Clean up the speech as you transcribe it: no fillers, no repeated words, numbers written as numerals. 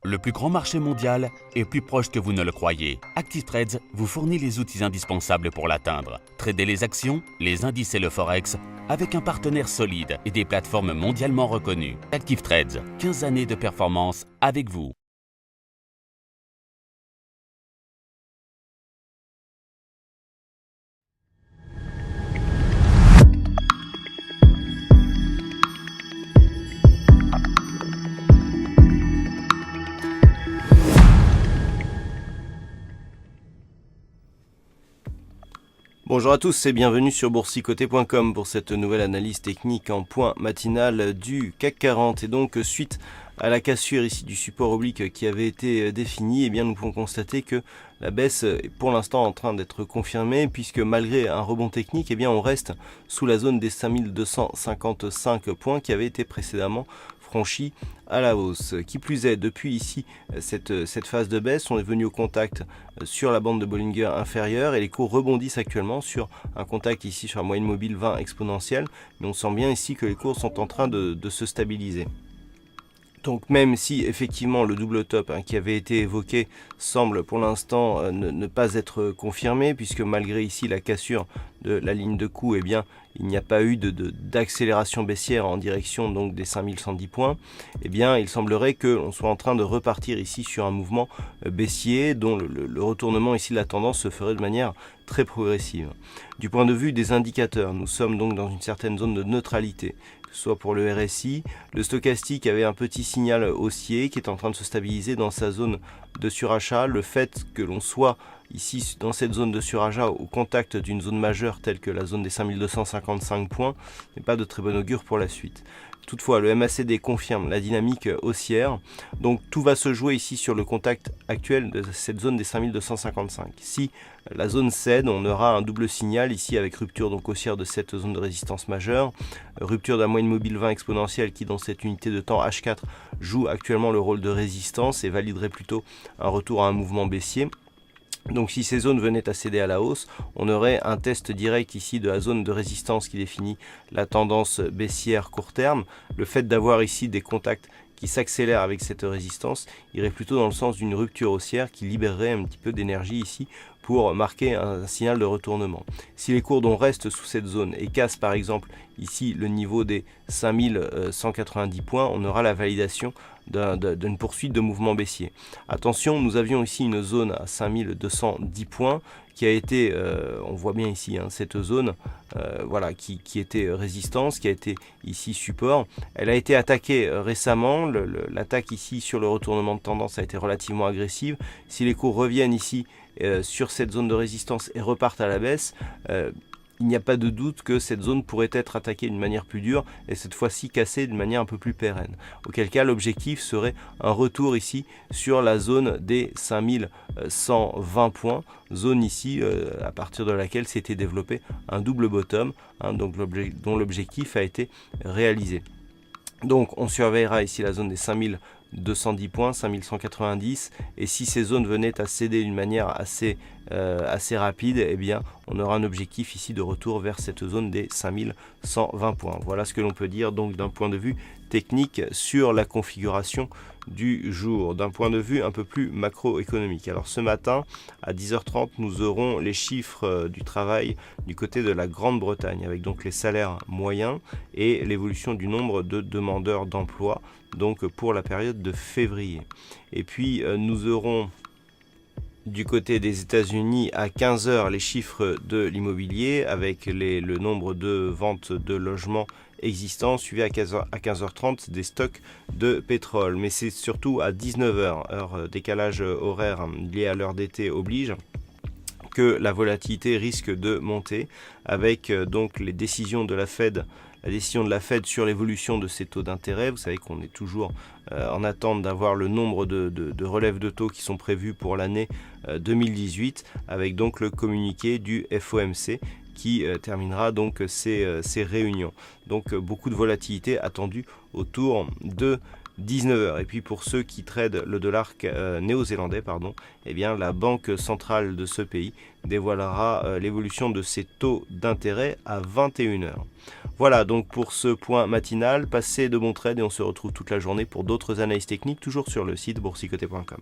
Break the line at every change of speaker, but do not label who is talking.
Le plus grand marché mondial est plus proche que vous ne le croyez. ActiveTrades vous fournit les outils indispensables pour l'atteindre. Tradez les actions, les indices et le forex avec un partenaire solide et des plateformes mondialement reconnues. ActiveTrades, 15 années de performance avec vous.
Bonjour à tous et bienvenue sur boursicoté.com pour cette nouvelle analyse technique en point matinal du CAC 40. Et donc suite à la cassure ici du support oblique qui avait été défini, eh bien nous pouvons constater que la baisse est pour l'instant en train d'être confirmée puisque malgré un rebond technique, eh bien on reste sous la zone des 5255 points qui avait été précédemment franchi à la hausse. Qui plus est, depuis ici cette phase de baisse, on est venu au contact sur la bande de Bollinger inférieure et les cours rebondissent actuellement sur un contact ici sur la moyenne mobile 20 exponentielle, mais on sent bien ici que les cours sont en train de se stabiliser. Donc même si effectivement le double top qui avait été évoqué semble pour l'instant ne pas être confirmé, puisque malgré ici la cassure de la ligne de coup, eh bien il n'y a pas eu d'accélération baissière en direction donc des 5110 points, eh bien il semblerait que l'on soit en train de repartir ici sur un mouvement baissier dont le retournement ici de la tendance se ferait de manière très progressive. Du point de vue des indicateurs, nous sommes donc dans une certaine zone de neutralité, soit pour le RSI. Le stochastique avait un petit signal haussier qui est en train de se stabiliser dans sa zone de surachat. Le fait que l'on soit ici dans cette zone de surachat au contact d'une zone majeure telle que la zone des 5255 points n'est pas de très bon augure pour la suite. Toutefois, le MACD confirme la dynamique haussière, donc tout va se jouer ici sur le contact actuel de cette zone des 5255. Si la zone cède, on aura un double signal ici avec rupture donc haussière de cette zone de résistance majeure, rupture de la moyenne mobile 20 exponentielle qui dans cette unité de temps H4 joue actuellement le rôle de résistance et validerait plutôt un retour à un mouvement baissier. Donc si ces zones venaient à céder à la hausse, on aurait un test direct ici de la zone de résistance qui définit la tendance baissière court terme. Le fait d'avoir ici des contacts qui s'accélèrent avec cette résistance irait plutôt dans le sens d'une rupture haussière qui libérerait un petit peu d'énergie ici pour marquer un signal de retournement. Si les cours restent sous cette zone et cassent par exemple ici le niveau des 5190 points, on aura la validation d'une poursuite de mouvement baissier. Attention, nous avions ici une zone à 5210 points qui a été, on voit bien ici, cette zone voilà, qui était résistance, qui a été ici support. Elle a été attaquée récemment, l'attaque ici sur le retournement de tendance a été relativement agressive. Si les cours reviennent ici sur cette zone de résistance et repartent à la baisse, il n'y a pas de doute que cette zone pourrait être attaquée d'une manière plus dure et cette fois-ci cassée d'une manière un peu plus pérenne. Auquel cas l'objectif serait un retour ici sur la zone des 5120 points, zone ici à partir de laquelle s'était développé un double bottom, donc dont l'objectif a été réalisé. Donc on surveillera ici la zone des 5210 points, 5190, et si ces zones venaient à céder d'une manière assez rapide, eh bien on aura un objectif ici de retour vers cette zone des 5120 points. Voilà ce que l'on peut dire donc d'un point de vue technique sur la configuration du jour. D'un point de vue un peu plus macroéconomique, alors ce matin à 10h30 nous aurons les chiffres du travail du côté de la Grande-Bretagne avec donc les salaires moyens et l'évolution du nombre de demandeurs d'emploi donc pour la période de février. Et puis nous aurons du côté des États-Unis à 15h les chiffres de l'immobilier avec le nombre de ventes de logements existants, suivi à 15h30 des stocks de pétrole. Mais c'est surtout à 19h, heure décalage horaire lié à l'heure d'été oblige, que la volatilité risque de monter avec donc les décisions de la Fed. La décision de la Fed sur l'évolution de ces taux d'intérêt, vous savez qu'on est toujours en attente d'avoir le nombre de relèves de taux qui sont prévus pour l'année 2018, avec donc le communiqué du FOMC qui terminera donc ces réunions. Donc beaucoup de volatilité attendue autour de 19h. Et puis pour ceux qui tradent le dollar néo-zélandais, eh bien la banque centrale de ce pays dévoilera l'évolution de ses taux d'intérêt à 21h. Voilà donc pour ce point matinal. Passez de bons trades et on se retrouve toute la journée pour d'autres analyses techniques, toujours sur le site boursicoté.com.